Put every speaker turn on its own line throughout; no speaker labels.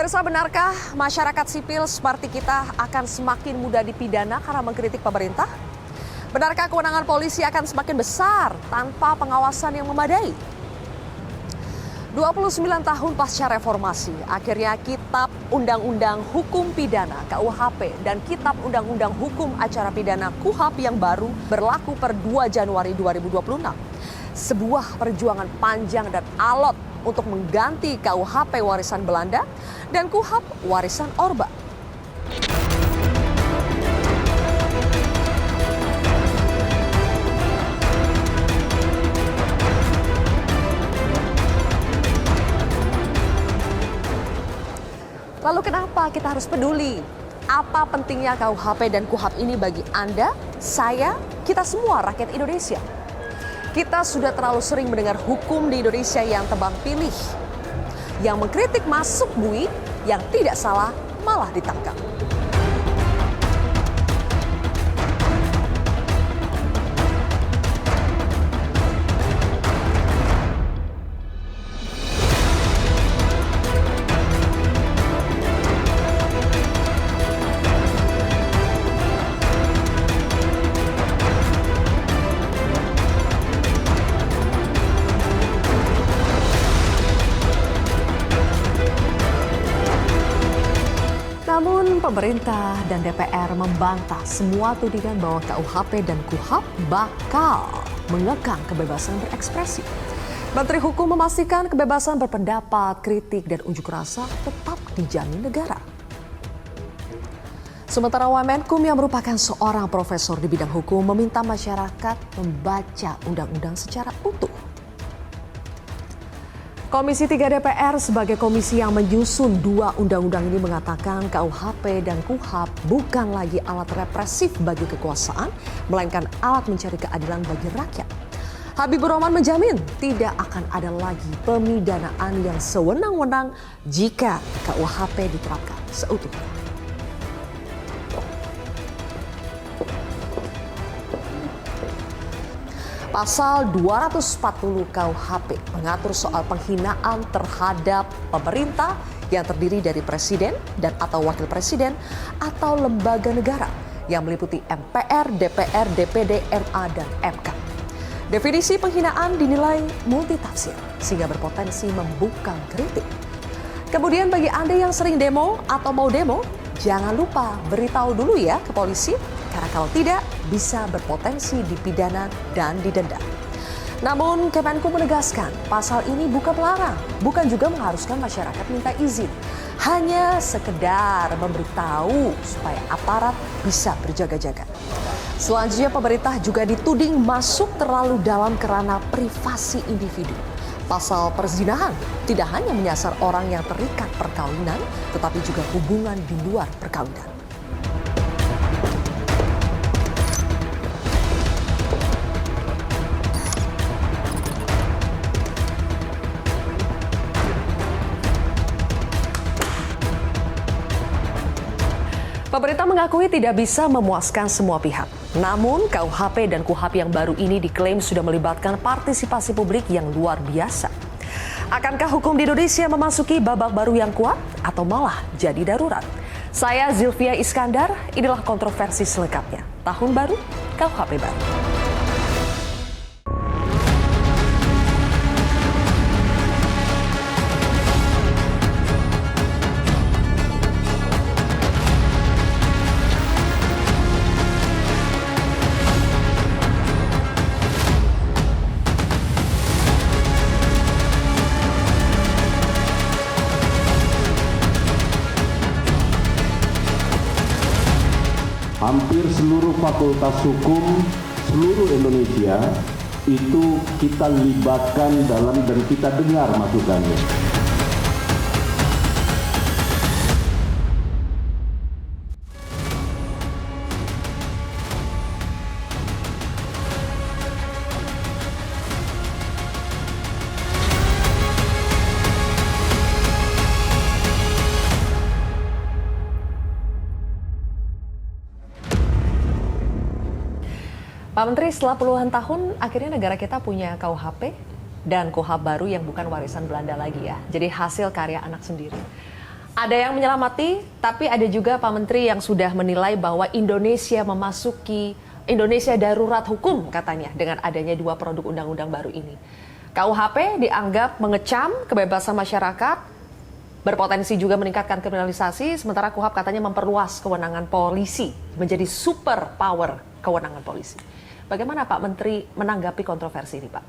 Pemirsa, benarkah masyarakat sipil seperti kita akan semakin mudah dipidana karena mengkritik pemerintah? Benarkah kewenangan polisi akan semakin besar tanpa pengawasan yang memadai? 29 tahun pasca reformasi, akhirnya Kitab Undang-Undang Hukum Pidana (KUHP) dan Kitab Undang-Undang Hukum Acara Pidana (KUHAP) yang baru berlaku per 2 Januari 2026. Sebuah perjuangan panjang dan alot untuk mengganti KUHP warisan Belanda dan KUHAP warisan Orba. Lalu kenapa kita harus peduli? Apa pentingnya KUHP dan KUHAP ini bagi Anda, saya, kita semua rakyat Indonesia? Kita sudah terlalu sering mendengar hukum di Indonesia yang tebang pilih. Yang mengkritik masuk bui, yang tidak salah malah ditangkap. Namun pemerintah dan DPR membantah semua tudingan bahwa KUHP dan KUHAP bakal mengekang kebebasan berekspresi. Menteri Hukum memastikan kebebasan berpendapat, kritik, dan unjuk rasa tetap dijamin negara. Sementara Wamenkum yang merupakan seorang profesor di bidang hukum meminta masyarakat membaca undang-undang secara utuh. Komisi 3 DPR sebagai komisi yang menyusun dua undang-undang ini mengatakan KUHP dan KUHAP bukan lagi alat represif bagi kekuasaan, melainkan alat mencari keadilan bagi rakyat. Habibur Rahman menjamin tidak akan ada lagi pemidanaan yang sewenang-wenang jika KUHP diterapkan seutuhnya. Pasal 240 KUHP mengatur soal penghinaan terhadap pemerintah yang terdiri dari presiden dan atau wakil presiden atau lembaga negara yang meliputi MPR, DPR, DPD, MA, dan MK. Definisi penghinaan dinilai multitafsir sehingga berpotensi membungkam kritik. Kemudian bagi Anda yang sering demo atau mau demo, jangan lupa beritahu dulu ya ke polisi, karena kalau tidak bisa berpotensi dipidana dan didenda. Namun Kemenku menegaskan pasal ini bukan melarang, bukan juga mengharuskan masyarakat minta izin. Hanya sekedar memberitahu supaya aparat bisa berjaga-jaga. Selanjutnya pemerintah juga dituding masuk terlalu dalam kerana privasi individu. Pasal perzinahan tidak hanya menyasar orang yang terikat perkawinan, tetapi juga hubungan di luar perkawinan. Pemerintah mengakui tidak bisa memuaskan semua pihak. Namun, KUHP dan KUHAP yang baru ini diklaim sudah melibatkan partisipasi publik yang luar biasa. Akankah hukum di Indonesia memasuki babak baru yang kuat atau malah jadi darurat? Saya Zilvia Iskandar, inilah kontroversi selengkapnya. Tahun baru, KUHP baru.
Hampir seluruh fakultas hukum seluruh Indonesia itu kita libatkan dalam dan kita dengar masukannya.
Pak Menteri, setelah puluhan tahun akhirnya negara kita punya KUHP dan KUHAP baru yang bukan warisan Belanda lagi ya. Jadi hasil karya anak sendiri. Ada yang menyelamati, tapi ada juga Pak Menteri yang sudah menilai bahwa Indonesia darurat hukum katanya dengan adanya 2 produk undang-undang baru ini. KUHP dianggap mengecam kebebasan masyarakat, berpotensi juga meningkatkan kriminalisasi, sementara KUHP katanya memperluas kewenangan polisi menjadi super power kewenangan polisi. Bagaimana Pak Menteri menanggapi kontroversi ini, Pak?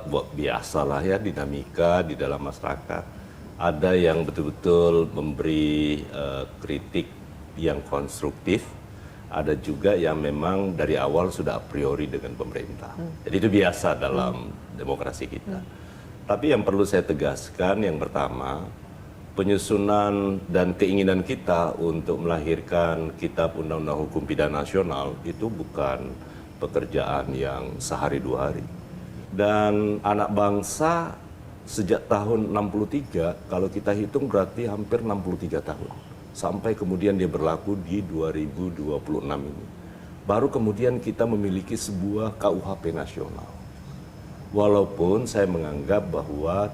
Biasalah ya dinamika di dalam masyarakat. Ada yang betul-betul memberi kritik yang konstruktif, ada juga yang memang dari awal sudah a priori dengan pemerintah. Jadi itu biasa dalam demokrasi kita. Tapi yang perlu saya tegaskan yang pertama, penyusunan dan keinginan kita untuk melahirkan Kitab Undang-Undang Hukum Pidana Nasional itu bukan pekerjaan yang sehari 2 hari. Dan anak bangsa sejak tahun 63, kalau kita hitung berarti hampir 63 tahun. Sampai kemudian dia berlaku di 2026 ini. Baru kemudian kita memiliki sebuah KUHP nasional. Walaupun saya menganggap bahwa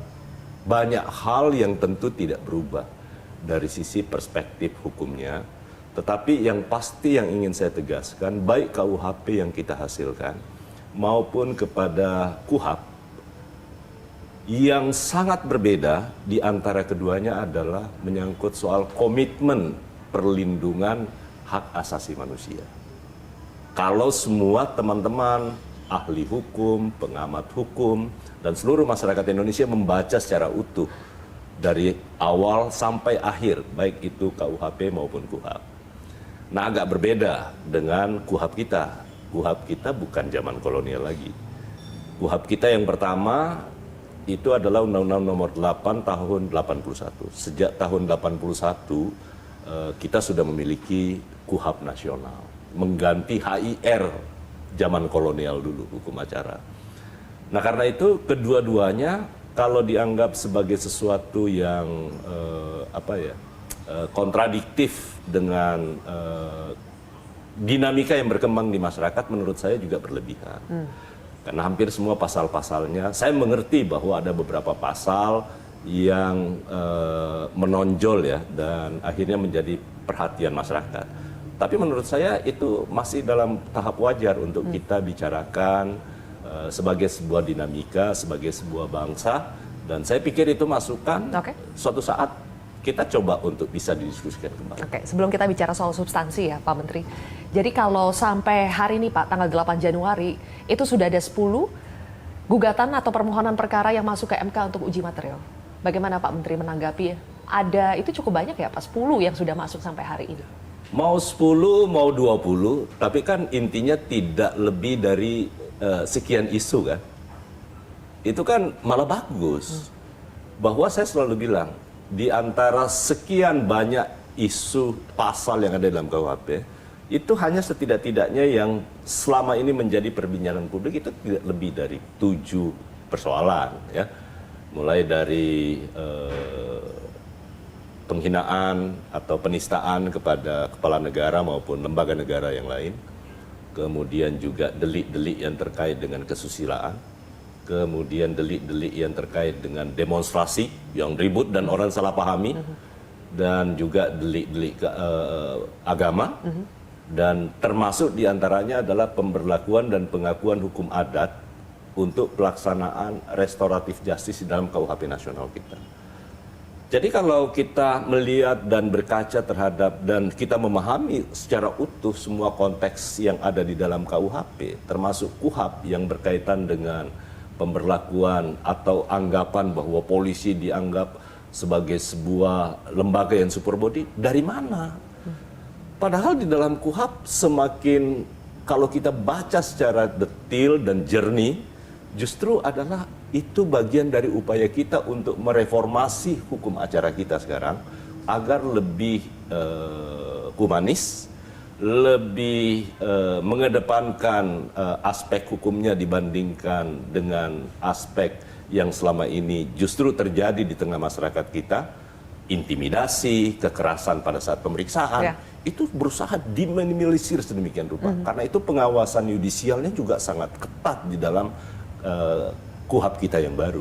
banyak hal yang tentu tidak berubah dari sisi perspektif hukumnya, tetapi yang pasti yang ingin saya tegaskan, baik KUHP yang kita hasilkan maupun kepada KUHP, yang sangat berbeda di antara keduanya adalah menyangkut soal komitmen perlindungan hak asasi manusia. Kalau semua teman-teman ahli hukum, pengamat hukum, dan seluruh masyarakat Indonesia membaca secara utuh dari awal sampai akhir, baik itu KUHP maupun KUHP. Nah, agak berbeda dengan KUHP kita. KUHP kita bukan zaman kolonial lagi. KUHP kita yang pertama itu adalah Undang-Undang Nomor 8 tahun 81. Sejak tahun 81 kita sudah memiliki KUHP nasional, mengganti HIR zaman kolonial dulu, hukum acara. Nah, karena itu kedua-duanya kalau dianggap sebagai sesuatu yang kontradiktif dengan dinamika yang berkembang di masyarakat, menurut saya juga berlebihan. Karena hampir semua pasal-pasalnya, saya mengerti bahwa ada beberapa pasal yang menonjol ya, dan akhirnya menjadi perhatian masyarakat. Tapi menurut saya itu masih dalam tahap wajar untuk kita bicarakan sebagai sebuah dinamika, sebagai sebuah bangsa. Dan saya pikir itu masukan suatu saat kita coba untuk bisa didiskusikan kembali.
Oke, sebelum kita bicara soal substansi ya Pak Menteri. Jadi kalau sampai hari ini Pak, tanggal 8 Januari, itu sudah ada 10 gugatan atau permohonan perkara yang masuk ke MK untuk uji material. Bagaimana Pak Menteri menanggapi? Ada, itu cukup banyak ya Pak, 10 yang sudah masuk sampai hari ini.
Mau 10, mau 20, tapi kan intinya tidak lebih dari sekian isu kan. Itu kan malah bagus. Bahwa saya selalu bilang, di antara sekian banyak isu pasal yang ada dalam KUHP, itu hanya setidak-tidaknya yang selama ini menjadi perbincangan publik itu tidak lebih dari 7 persoalan. Ya. Mulai dari penghinaan atau penistaan kepada kepala negara maupun lembaga negara yang lain. Kemudian juga delik-delik yang terkait dengan kesusilaan. Kemudian delik-delik yang terkait dengan demonstrasi yang ribut dan orang salah pahami. Dan juga delik-delik agama. Dan termasuk diantaranya adalah pemberlakuan dan pengakuan hukum adat untuk pelaksanaan restoratif justice di dalam KUHP nasional kita. Jadi kalau kita melihat dan berkaca terhadap dan kita memahami secara utuh semua konteks yang ada di dalam KUHP, termasuk KUHP yang berkaitan dengan pemberlakuan atau anggapan bahwa polisi dianggap sebagai sebuah lembaga yang superbody, dari mana? Padahal di dalam KUHP semakin kalau kita baca secara detail dan jernih, justru adalah itu bagian dari upaya kita untuk mereformasi hukum acara kita sekarang agar lebih humanis, lebih mengedepankan aspek hukumnya dibandingkan dengan aspek yang selama ini justru terjadi di tengah masyarakat kita, intimidasi, kekerasan pada saat pemeriksaan, itu berusaha diminimalisir sedemikian rupa. Karena itu pengawasan yudisialnya juga sangat ketat di dalam KUHP kita yang baru.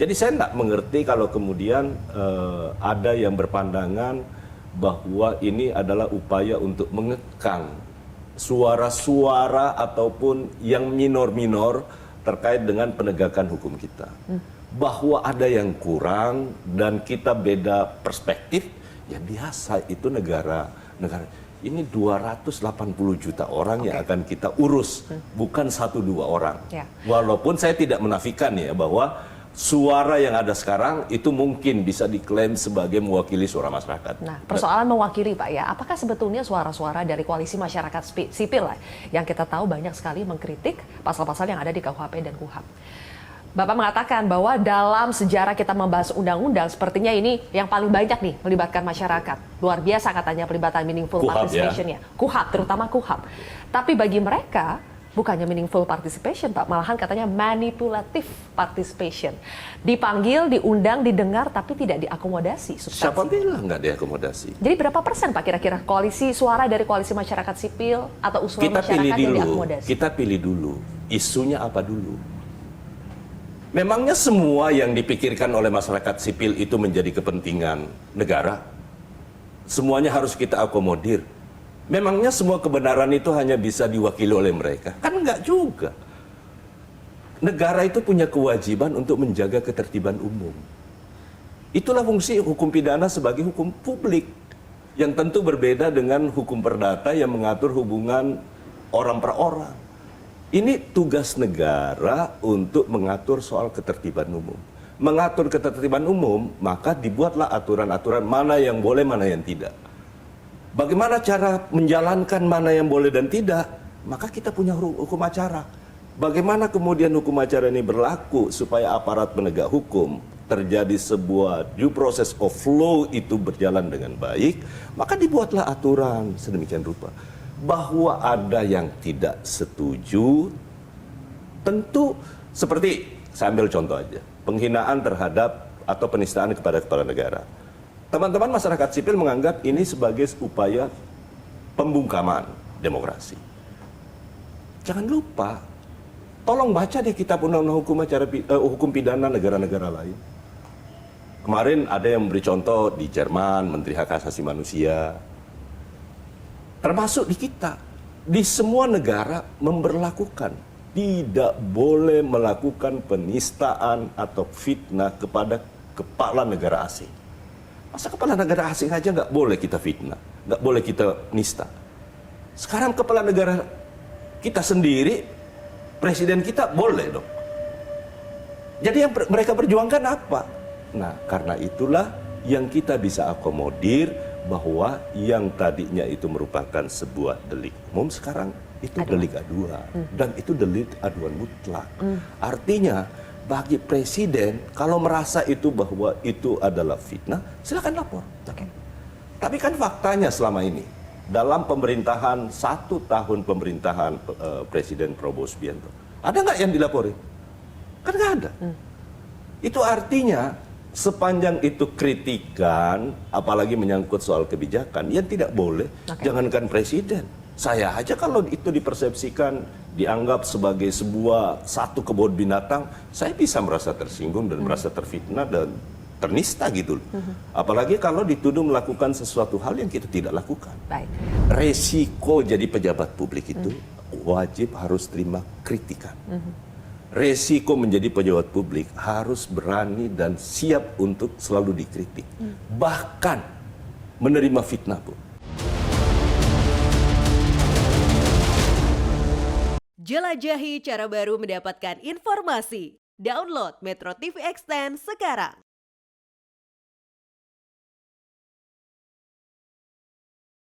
Jadi saya tidak mengerti kalau kemudian ada yang berpandangan bahwa ini adalah upaya untuk mengekang suara-suara ataupun yang minor-minor terkait dengan penegakan hukum kita. Bahwa ada yang kurang dan kita beda perspektif, ya biasa, itu negara. Ini 280 juta orang yang akan kita urus, bukan 1-2 orang.
Ya.
Walaupun saya tidak menafikan ya bahwa suara yang ada sekarang itu mungkin bisa diklaim sebagai mewakili suara masyarakat.
Nah, persoalan mewakili Pak ya, apakah sebetulnya suara-suara dari koalisi masyarakat sipil lah, yang kita tahu banyak sekali mengkritik pasal-pasal yang ada di KUHP dan KUHAP. Bapak mengatakan bahwa dalam sejarah kita membahas undang-undang, sepertinya ini yang paling banyak nih melibatkan masyarakat. Luar biasa katanya pelibatan meaningful participation ya. KUHAP, terutama KUHAP. Tapi bagi mereka, bukannya meaningful participation Pak, malahan katanya manipulative participation. Dipanggil, diundang, didengar, tapi tidak diakomodasi substansi.
Siapa bilang nggak diakomodasi?
Jadi berapa persen Pak kira-kira koalisi suara dari koalisi masyarakat sipil atau usulan masyarakat yang diakomodasi?
Kita pilih dulu, isunya apa dulu. Memangnya semua yang dipikirkan oleh masyarakat sipil itu menjadi kepentingan negara? Semuanya harus kita akomodir. Memangnya semua kebenaran itu hanya bisa diwakili oleh mereka? Kan enggak juga. Negara itu punya kewajiban untuk menjaga ketertiban umum. Itulah fungsi hukum pidana sebagai hukum publik, yang tentu berbeda dengan hukum perdata yang mengatur hubungan orang per orang. Ini tugas negara untuk mengatur soal ketertiban umum. Mengatur ketertiban umum, maka dibuatlah aturan-aturan mana yang boleh, mana yang tidak. Bagaimana cara menjalankan mana yang boleh dan tidak? Maka kita punya hukum acara. Bagaimana kemudian hukum acara ini berlaku supaya aparat penegak hukum terjadi sebuah due process of law itu berjalan dengan baik, maka dibuatlah aturan sedemikian rupa. Bahwa ada yang tidak setuju, tentu seperti, saya ambil contoh aja, penghinaan terhadap atau penistaan kepada kepala negara. Teman-teman masyarakat sipil menganggap ini sebagai upaya pembungkaman demokrasi. Jangan lupa, tolong baca deh kitab undang-undang hukum pidana negara-negara lain. Kemarin ada yang memberi contoh di Jerman, Menteri Hak Asasi Manusia. Termasuk di kita. Di semua negara memberlakukan. Tidak boleh melakukan penistaan atau fitnah kepada kepala negara asing. Masa kepala negara asing aja nggak boleh kita fitnah, nggak boleh kita nista. Sekarang kepala negara kita sendiri, presiden kita boleh dong. Jadi yang mereka perjuangkan apa? Nah, karena itulah yang kita bisa akomodir bahwa yang tadinya itu merupakan sebuah delik umum sekarang itu delik aduan. Dan itu delik aduan mutlak. Artinya bagi presiden kalau merasa itu bahwa itu adalah fitnah, silakan lapor. Tapi kan faktanya selama ini dalam pemerintahan 1 tahun pemerintahan Presiden Prabowo Subianto, ada nggak yang dilaporin? Kan nggak ada. Itu artinya sepanjang itu kritikan, apalagi menyangkut soal kebijakan, yang tidak boleh, jangankan presiden. Saya aja kalau itu dipersepsikan, dianggap sebagai satu kebun binatang, saya bisa merasa tersinggung dan merasa terfitnah dan ternista gitu. Apalagi kalau dituduh melakukan sesuatu hal yang kita tidak lakukan.
Baik.
Resiko jadi pejabat publik itu wajib harus terima kritikan. Resiko menjadi pejabat publik harus berani dan siap untuk selalu dikritik. Bahkan menerima fitnah pun.
Jelajahi cara baru mendapatkan informasi. Download Metro TV Extend sekarang.